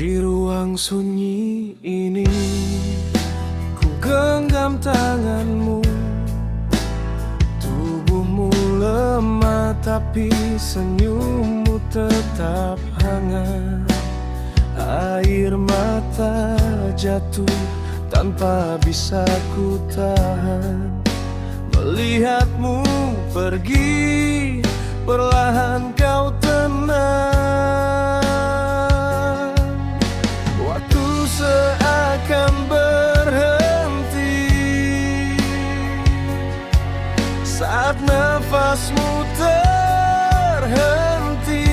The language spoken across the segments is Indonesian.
Di ruang sunyi ini, ku genggam tanganmu. Tubuhmu lemah tapi senyummu tetap hangat. Air mata jatuh tanpa bisa ku tahan. Melihatmu pergi, perlahan kau tenang. Waktu seakan berhenti saat nafasmu terhenti.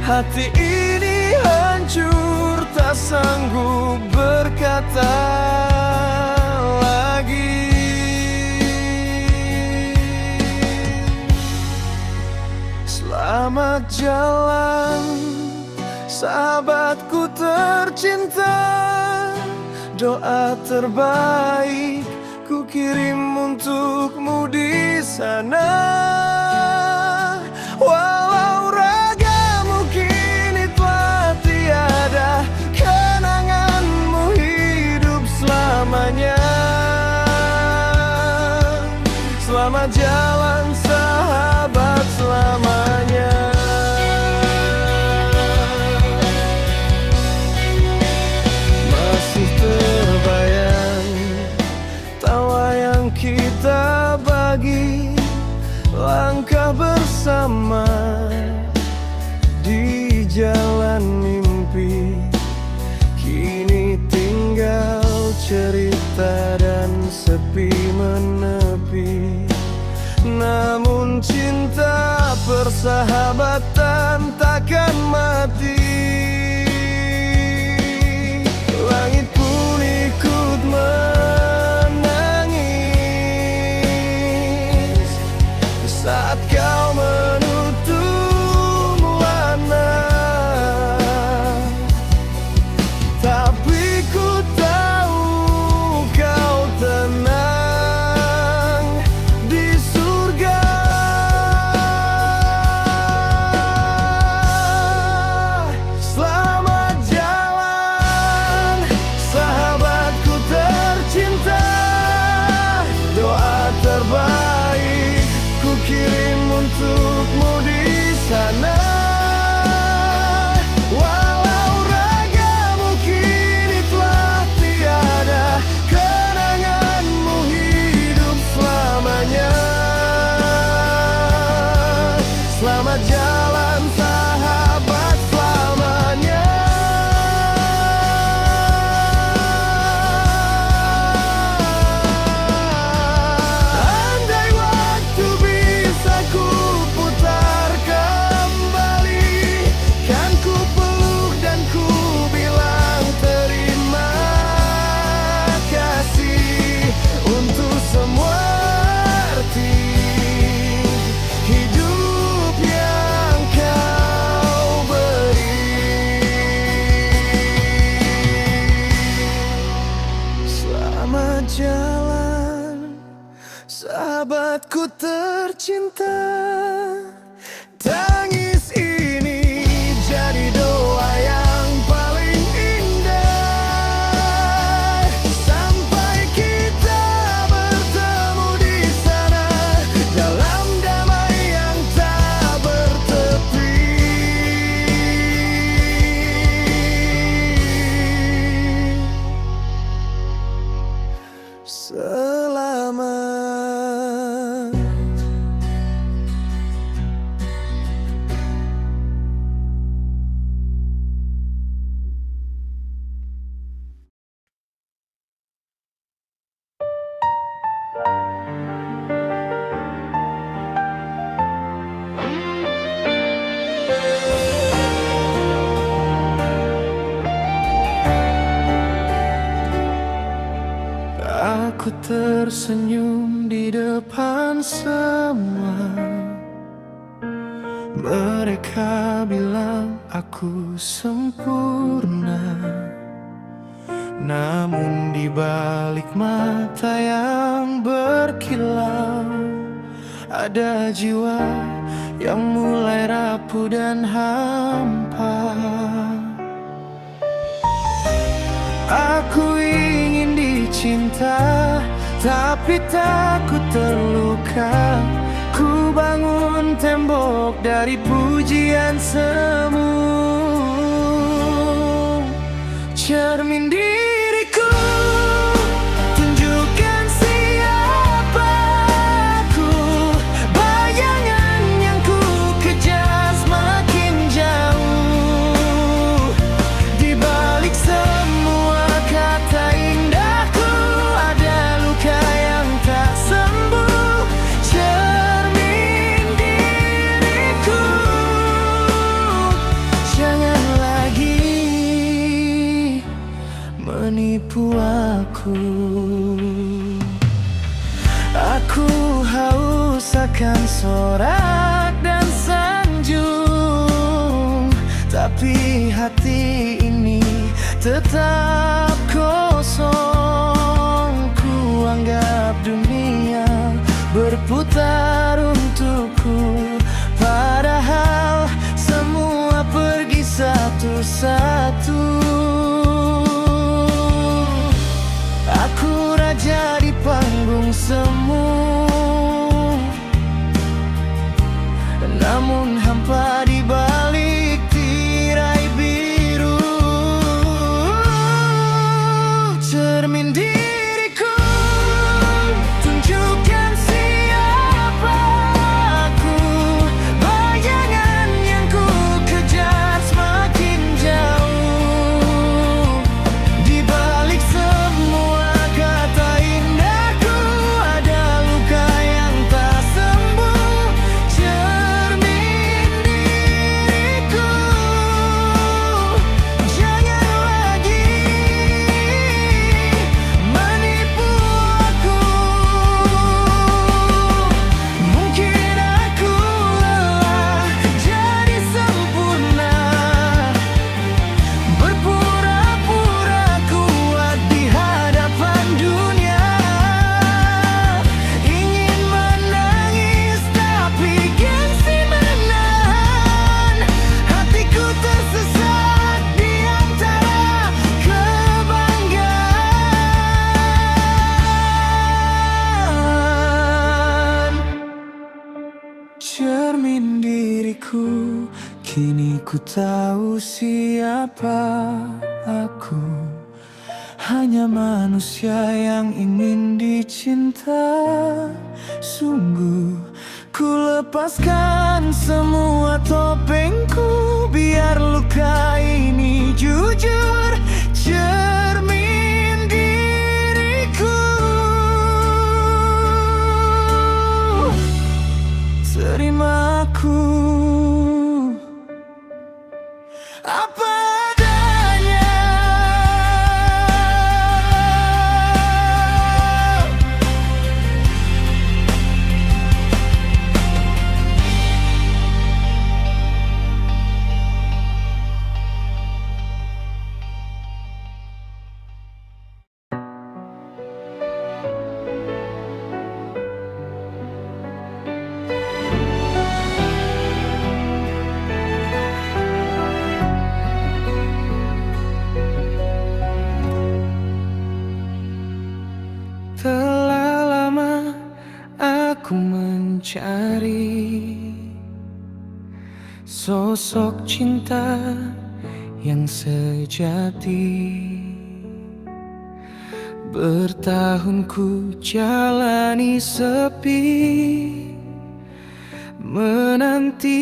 Hati ini hancur, tak sanggup berkata lagi. Selamat jalan, sahabatku tercinta. Doa terbaik ku kirim untukmu di sana. Walau ragamu kini telah tiada, kenanganmu hidup selamanya. Selamat jalan sahabat selamanya. Masih terbayang tawa yang kita bagi, langkah bersama di jalan mimpi. Kini tinggal cerita dan sepi menepi. Namun cinta persahabatan takkan mati. Langit pun ikut menangis saat kau menutup warna. Tapi ku tahu kau tenang di surga. Selamat jalan, sahabatku tercinta. Doa terbaik ku kirim untukmu di sana. Walau ragamu kini telah tiada, kenanganmu hidup selamanya. Selamat jalan sahabat selamanya. Andai waktu bisa ku putar kembali, kan ku peluk dan ku bilang terima kasih untuk semua arti hidup yang kau beri. Selamat jalan, sahabatku tercinta. Tangis ini jadi doa yang paling indah, sampai kita bertemu di sana dalam damai yang tak bertepi. Selamat. Aku tersenyum di depan semua. Mereka bilang aku sempurna, namun di balik mata yang berkilau ada jiwa yang mulai rapuh dan hampa. Aku ingin dicinta, tapi takut terluka. Ku bangun tembok dari pujian semu. Cermin diriku, tunjukkan siapa aku. Bayangan yang ku kejar semakin jauh. Di balik semua kata indahku, ada luka yang tak sembuh. Cermin diriku, jangan lagi menipu aku. Aku haus akan sorak dan sanjung, tapi hati ini tetap kosong. Ku anggap dunia berputar untukku, padahal semua pergi satu-satu. Aku raja di panggung semu, namun hampa di balik tirai biru. Cermin diriku, tunjukkan siapa aku. Bayangan yang ku kejar semakin jauh. Di balik semua kata indahku, ada luka yang tak sembuh. Cermin diriku, jangan lagi menipu aku. Mungkin aku lelah jadi sempurna, berpura-pura kuat di hadapan dunia. Ingin menangis tapi gengsi menahan. Hatiku tersesat di antara kebanggaan. Cermin diriku, kini ku tahu siapa aku. Hanya manusia yang ingin dicinta. Sungguh ku lepaskan semua topengku, biar luka ini jujur. Cermin diriku, terima aku apa adanya. Telah lama aku mencari sosok cinta yang sejati. Bertahun ku jalani sepi, menanti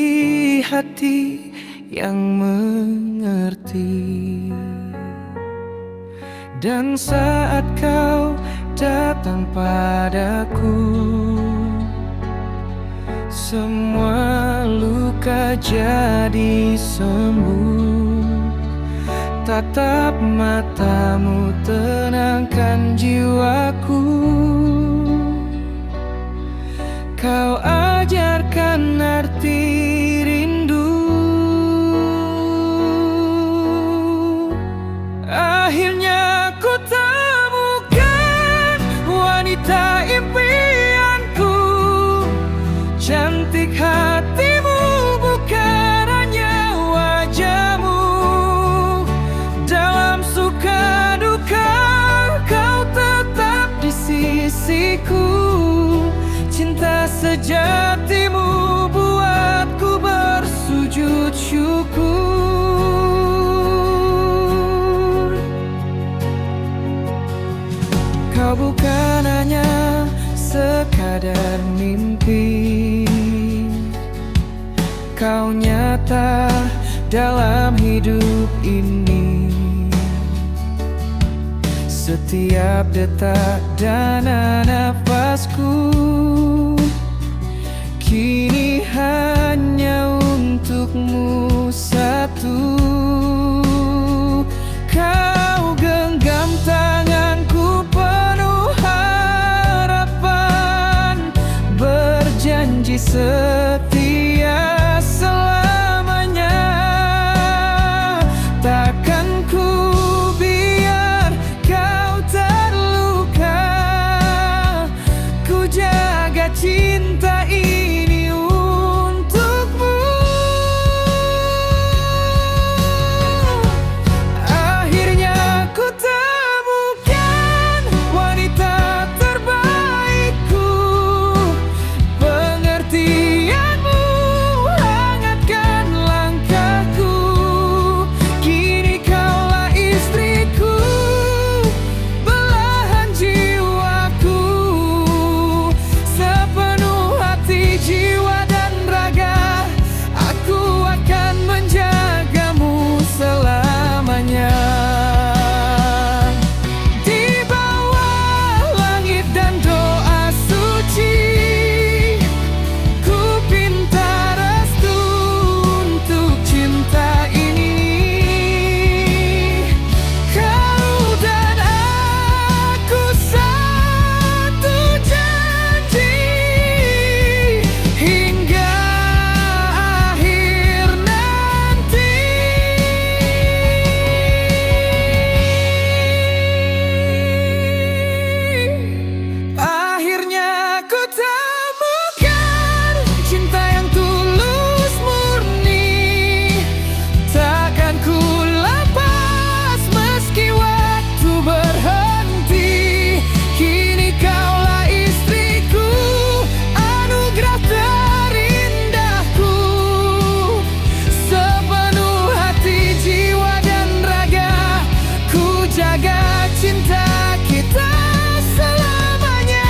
hati yang mengerti. Dan saat kau datang padaku, semua luka jadi sembuh. Tatap matamu tenangkan jiwaku. Kau ajarkan arti rindu. Akhirnya ku temukan wanita impianku. Cantik hatimu sejatimu buatku bersujud syukur. Kau bukan hanya sekadar mimpi, kau nyata dalam hidup ini. Setiap detak dan nafasku kini hanya untukmu satu. Kau genggam tanganku penuh harapan, berjanji setia selamanya. Takkan ku biar kau terluka, ku jaga cinta ini untukmu. Akhirnya ku temukan wanita terbaikku, pengertianmu hangatkan langkahku. Kini kaulah istriku, belahan jiwaku, sepenuh hati, jiwa dan raga. Aku akan menjagamu selamanya. Di bawah langit dan doa suci, ku pinta restu untuk cinta ini. Kau dan aku satu janji, hingga akhir nanti. Akhirnya ku temukan cinta yang tulus murni, takkan ku lepas meski waktu berhenti. Kini kaulah istriku, anugerah terindahku, sepenuh hati, jiwa dan raga. Ku jaga cinta kita selamanya.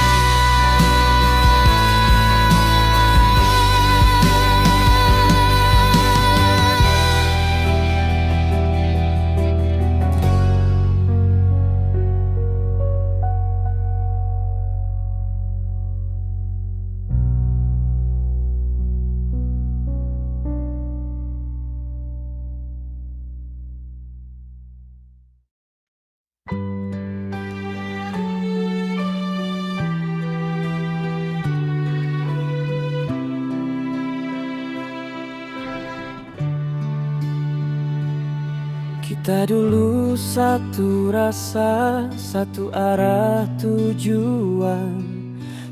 Kita dulu satu rasa, satu arah tujuan,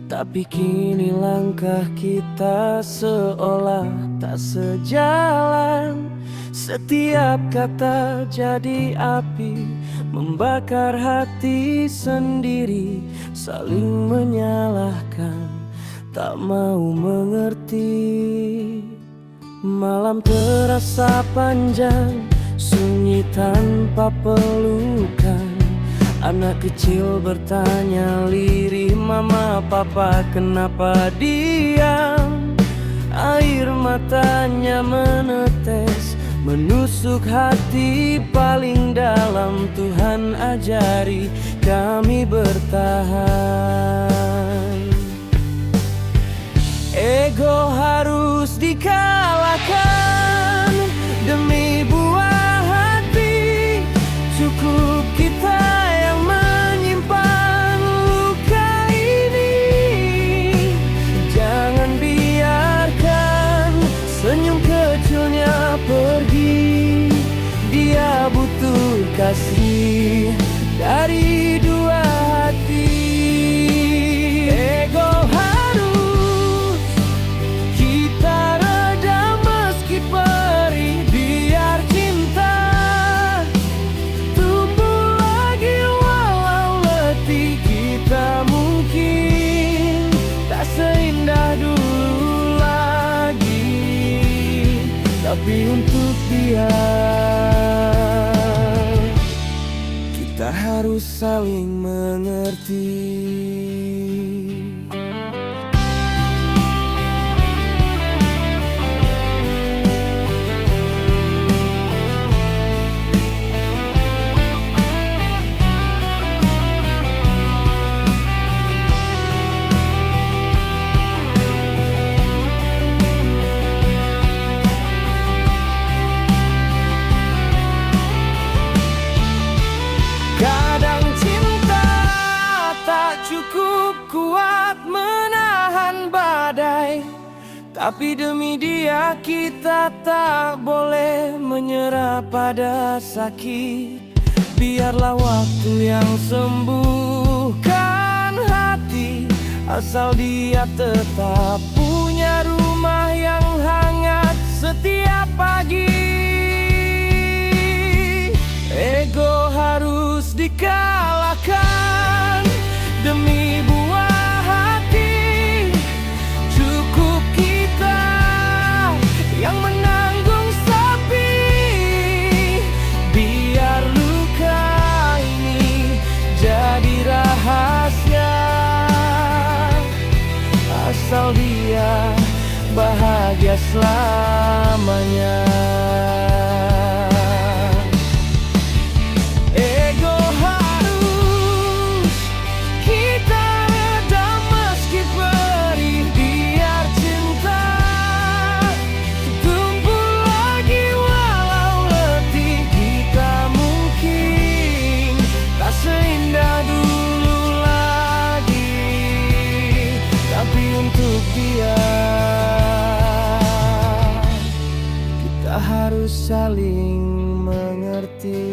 tapi kini langkah kita seolah tak sejalan. Setiap kata jadi api, membakar hati sendiri, saling menyalahkan, tak mau mengerti. Malam terasa panjang, sunyi tanpa pelukan. Anak kecil bertanya lirih, mama papa kenapa diam? Air matanya menetes, menusuk hati paling dalam. Tuhan ajari kami bertahan. Ego harus dikalahkan demi buah hati. Cukup kita yang menyimpan luka ini. Jangan biarkan senyum kecilnya pergi. Dia butuh kasih dari dua hati. Ego harus kita redam meski perih. Biar cinta tumbuh lagi walau letih. Kita mungkin tak seindah dulu. Tapi untuk dia kita harus saling mengerti. Kadang cinta tak cukup kuat menahan badai, tapi demi dia kita tak boleh menyerah pada sakit. Biarlah waktu yang sembuhkan hati, asal dia tetap punya rumah yang hangat setiap pagi. Ego harus dikalahkan demi buah hati. Cukup kita yang menanggung sepi. Biar luka ini jadi rahasia, asal dia bahagia selamanya. Harus saling mengerti.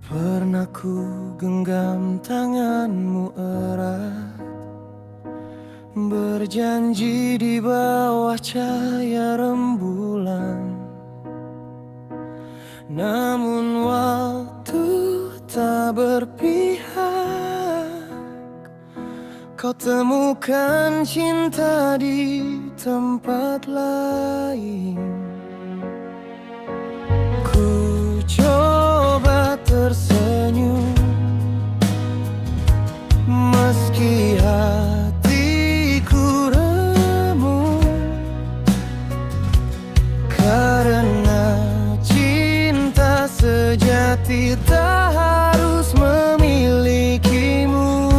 Pernah ku genggam tanganmu erat, berjanji di bawah cahaya rembulan. Namun waktu tak berpihak, kau temukan cinta di tempat lain. Ku coba tersenyum meski hatiku remuk, karena cinta sejati tak harus memilikimu.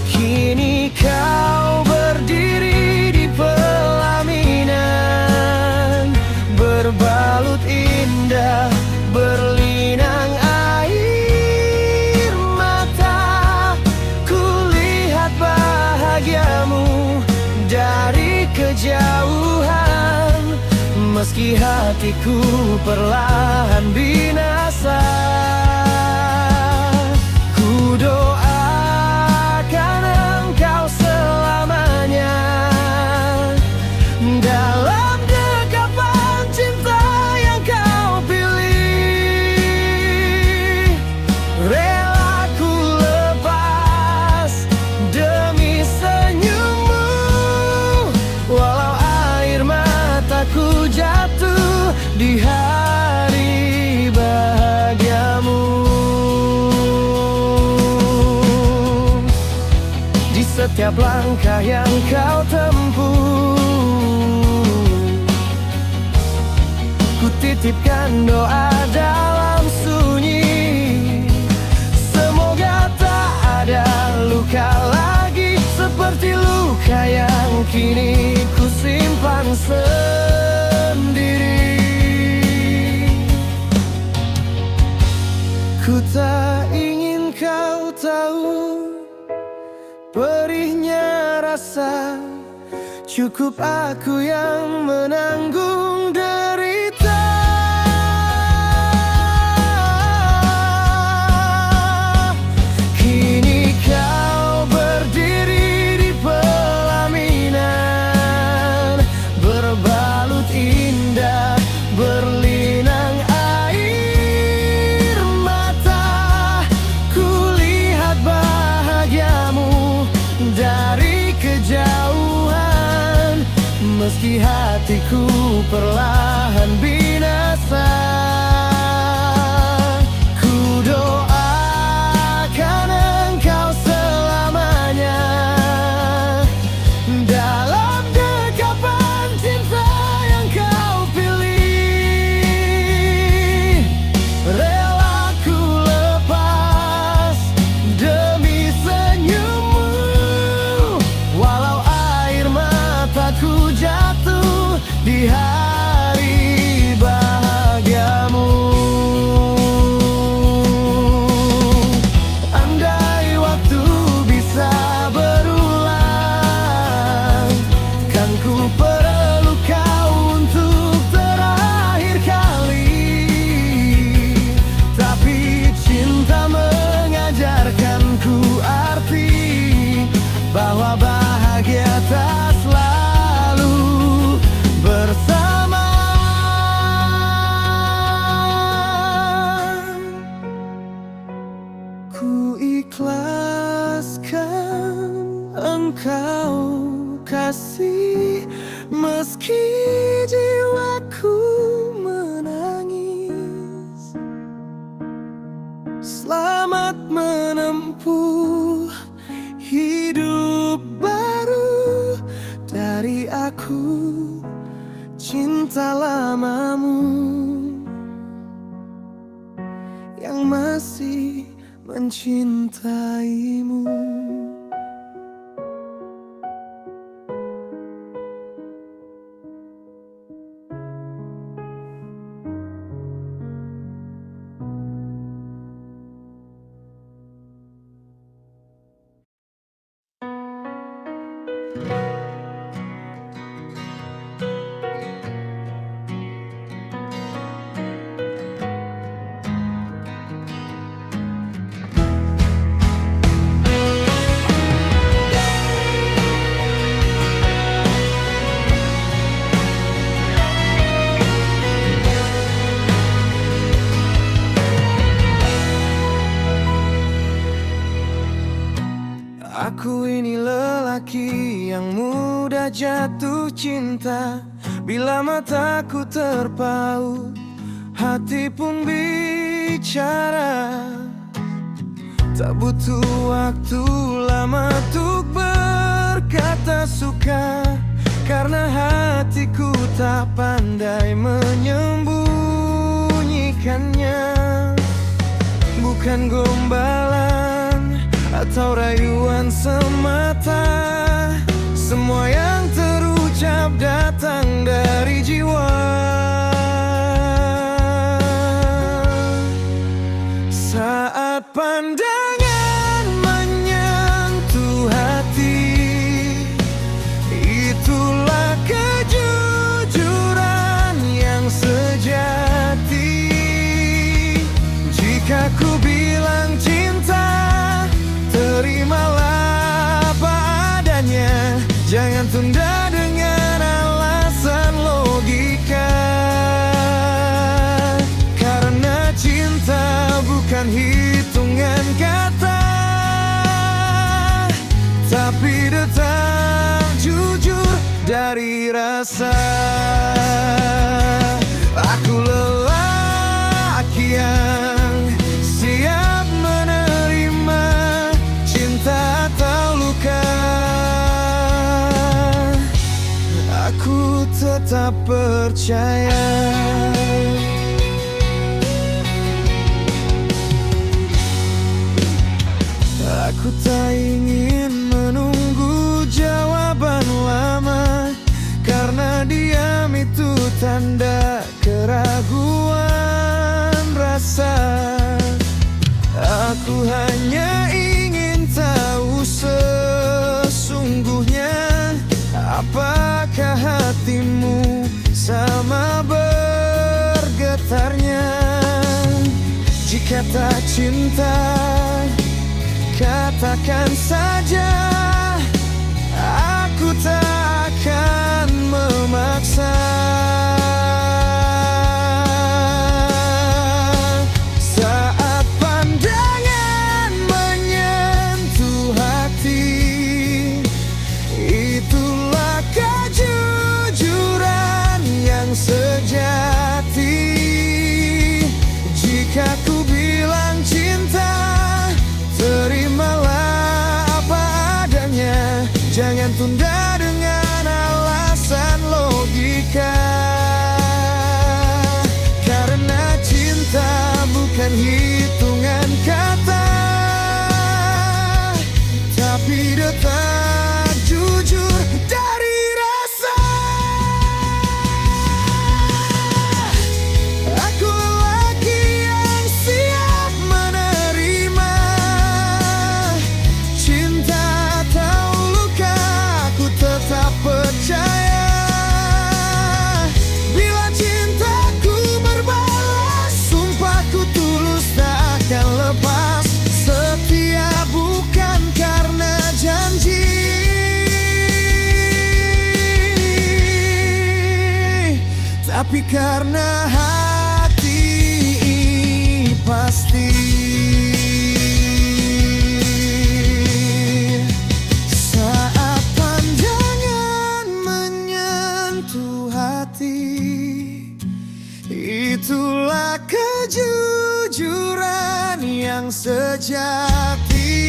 Kini kau berdiri di pelaminan, berbalut indah, berlinang air mata. Kulihat bahagiamu dari kejauhan, meski hatiku perlahan binasa. Ku doakan engkau selamanya dalam dekapan cinta yang kau pilih. Rela ku lepas demi senyummu, walau air mataku jatuh di hari bahagiamu. Di setiap langkah yang kau tempuh, ku titipkan doa dalam sunyi. Semoga tak ada luka lagi seperti luka yang kini ku simpan sendiri. Ku tak ingin kau tahu perihnya rasa. Cukup aku yang menanggung derita. Kini kau berdiri di pelaminan, berbalut indah, berlinang air mata. Kulihat bahagiamu dari kejauhan, meski hatiku perlahan binasa. Ku doakan engkau selamanya dalam dekapan cinta yang kau pilih. Rela ku lepas demi senyummu, walau air mataku jatuh di hari bahagiamu. Andai waktu bisa berulang, kan ku perlu kau untuk terakhir kali. Tapi cinta mengajarkanku arti bahwa bahagia tak selalu bersama. Ku ikhlaskan engkau kasih, meski jiwaku menangis. Selamat menempuh hidup baru dari aku, cinta lamamu yang masih mencintaimu. Aku ini lelaki yang mudah jatuh cinta. Bila mataku terpaut, hati pun bicara. Tak butuh waktu lama untuk berkata suka, karena hatiku tak pandai menyembunyikannya. Bukan gombalan atau rayuan semata, semua yang terucap datang dari jiwa. Saat pandangan menyentuh hati, itulah kejujuran yang sejati. Jika ku bilang cinta, terimalah apa adanya. Jangan tunda dengan alasan logika, karena cinta bukan hitungan kata, tapi detak jujur dari rasa. Aku lelaki yang siap menerima cinta atau luka. Aku tetap percaya. Aku tak ingin menunggu jawaban lama, karena diam itu tanda keraguan rasa. Aku hanya ingin tahu kata cinta, katakan saja, aku tak akan memaksa. Saat pandangan menyentuh hati, itulah kejujuran yang sejati. Jika ku bilang cinta, terimalah apa adanya. Jangan tunda dengan alasan logika. Karena cinta bukan hitungan kata, tapi detak jujur dari rasa. Aku lelaki yang siap menerima cinta atau luka, aku tetap percaya. Bila cintaku berbalas, sumpahku tulus tak akan lepas. Setia bukan karena janji, tapi karena hati pasti. Saat pandangan menyentuh hati, itulah kejujuran yang sejati.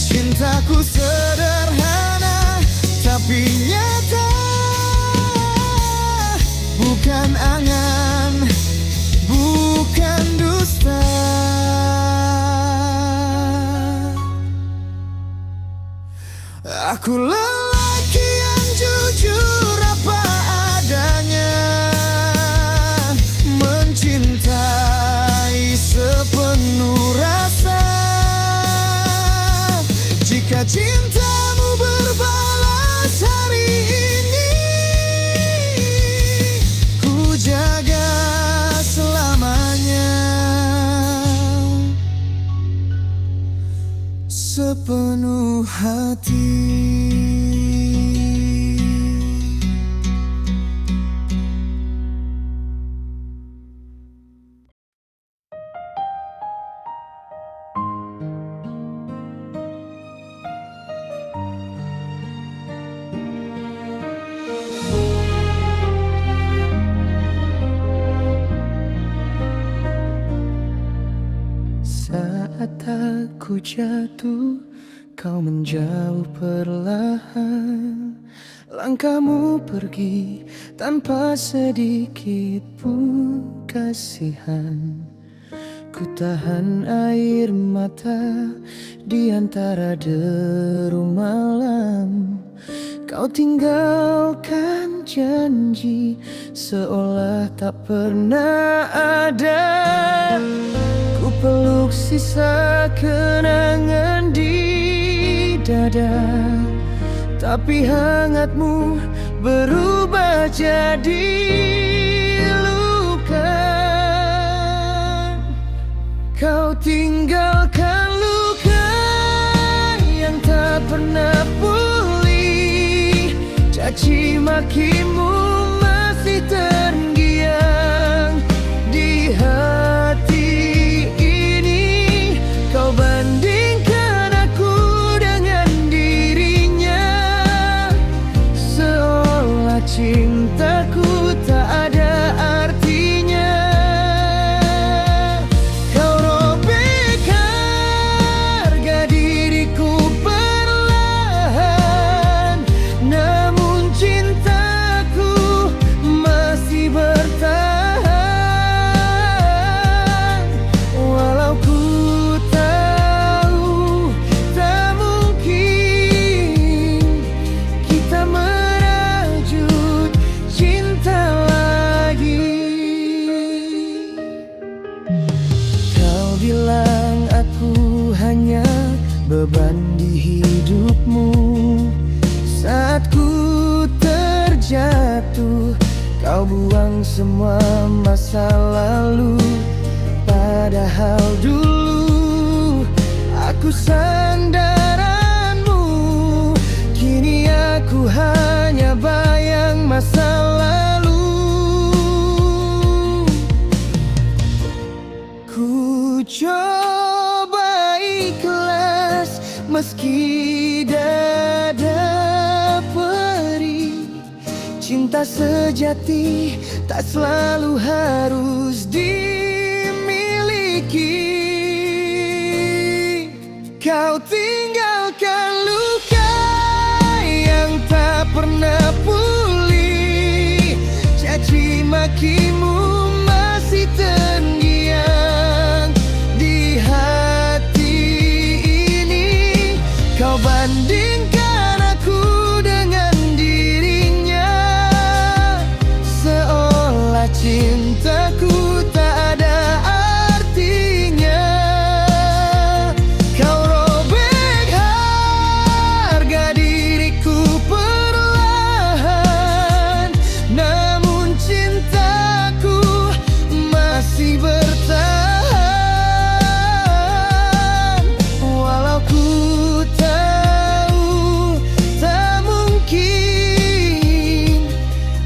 Cintaku sederhana tapi nyata, bukan angan, bukan dusta. Aku lelaki yang jujur apa adanya, mencintai sepenuh rasa. Jika cintamu berbalas hari ini, ku jaga selamanya sepenuh hati. Saat aku jatuh, kau menjauh perlahan. Langkahmu pergi tanpa sedikit pun kasihan. Ku tahan air mata di antara deru malam. Kau tinggalkan janji seolah tak pernah ada. Ku peluk sisa kenangan di dada, tapi hangatmu berubah jadi luka. Kau tinggalkan luka yang tak pernah pulih. Caci makimu masih terngiang di hati ini. Kau bandingkan aku dengan dirinya, seolah cintaku tak ada artinya. Kau robek harga diriku perlahan, namun cintaku masih bertahan. Walau ku tahu tak mungkin kita merajut cinta lagi. Kau bilang aku hanya beban di hidupmu. Saat ku terjatuh, kau buang semua masa lalu. Padahal dulu aku sandaranmu, kini aku hanya bayang masa lalu. Ku coba ikhlas meski dada perih. Cinta sejati tak selalu harus dimiliki. Kau tinggalkan luka yang tak pernah pulih. Caci makimu masih terngiang di hati ini. Kau bandingkan aku dengan dirinya, seolah cintaku tak ada artinya. Kau robek harga diriku perlahan, namun cintaku masih bertahan. Walau ku tahu tak mungkin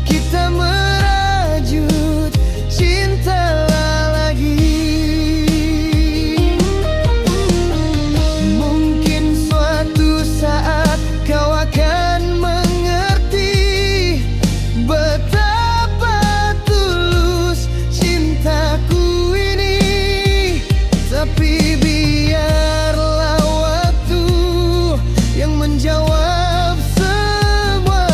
kita merajut cinta lagi. Mungkin suatu saat kau akan mengerti betapa tulus cintaku ini. Tapi biarlah waktu yang menjawab semua.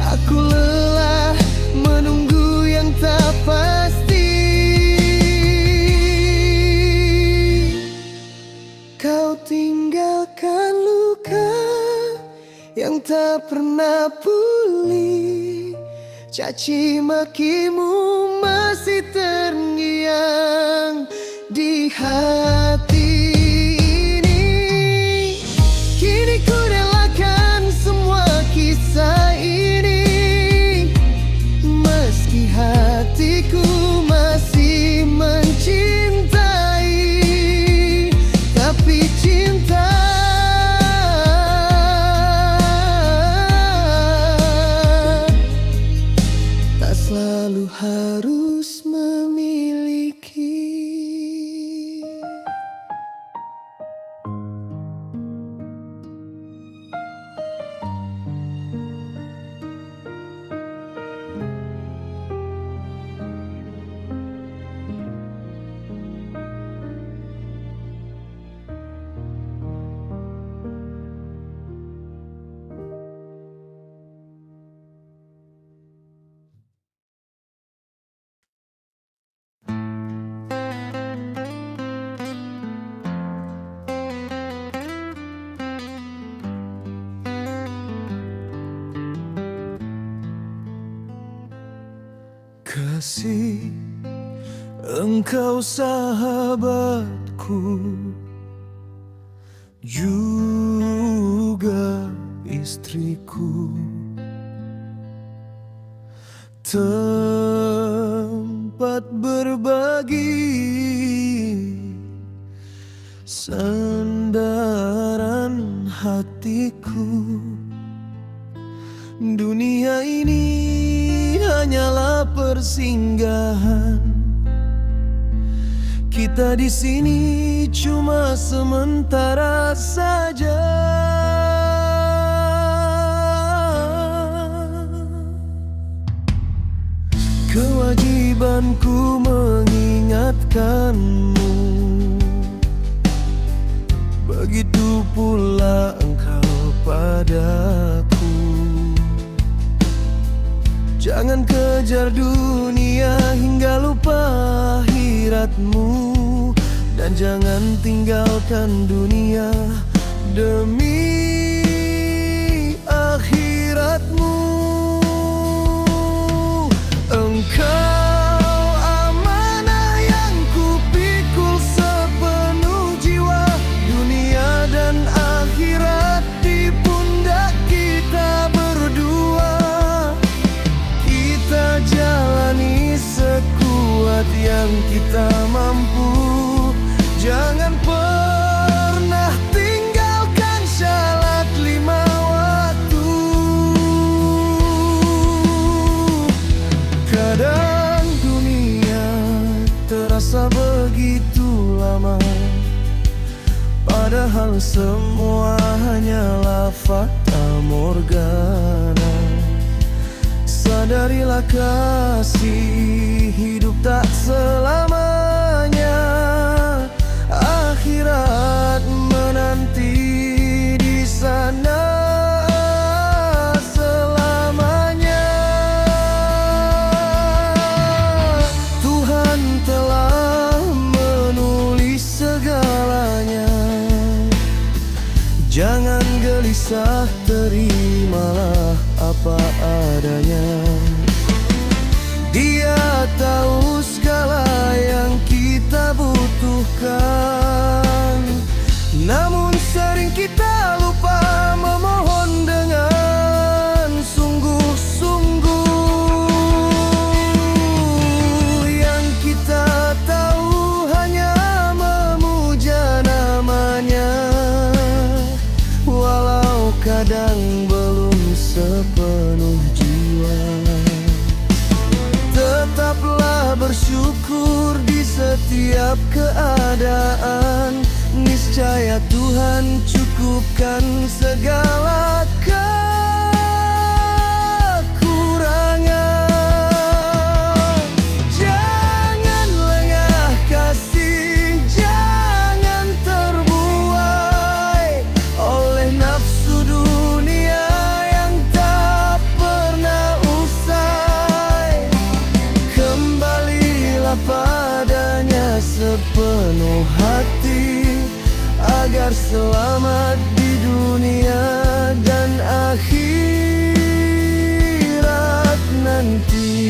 Aku lelah menunggu yang tak pasti. Kau tinggalkan luka yang tak pernah pulih. Caci makimu masih terngiang di hati ini. Kini ku relakan semua kisah ini, meski hatiku masih mencintai. Tapi cinta tak selalu harus memiliki. Kasih, engkau sahabatku, juga istriku. Tempat berbagi, sandaran hatiku. Dunia ini hanyalah persinggahan. Kita di sini cuma sementara saja. Kewajibanku mengingatkanmu, begitu pula engkau padaku. Jangan kejar dunia hingga lupa akhiratmu, dan jangan tinggalkan dunia demi akhiratmu. Engkau amanah yang kupikul sepenuh jiwa. Dunia dan akhirat di pundak kita berdua. Kita jalani sekuat yang kita mampu. padahal semua hanyalah fata morgana. Sadarilah kasih, hidup tak selamanya. Akhirat menanti di sana selamanya. Tuhan telah menulis segalanya. Jangan gelisah, terimalah apa adanya. Dia tahu segala yang kita butuhkan, namun sering kita lupa memohon dengan sungguh-sungguh. Yang kita tahu hanya memuja namanya, walau kadang belum sepenuh jiwa. Tetaplah bersyukur di setiap keadaan. Niscaya Tuhan cukupkan segala kekurangan. Jangan lengah kasih, jangan terbuai oleh nafsu dunia yang tak pernah usai. Kembalilah padanya sepenuh hati, agar selamat di dunia dan akhirat nanti.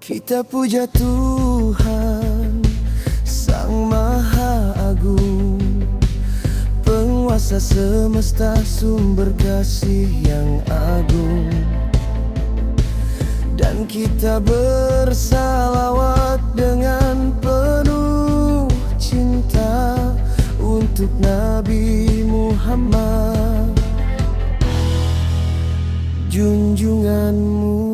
Kita puja Tuhan, Sang Maha Agung, penguasa semesta, sumber kasih yang agung. Dan kita bersalawat dengan penuh cinta untuk Nabi Muhammad, junjunganmu.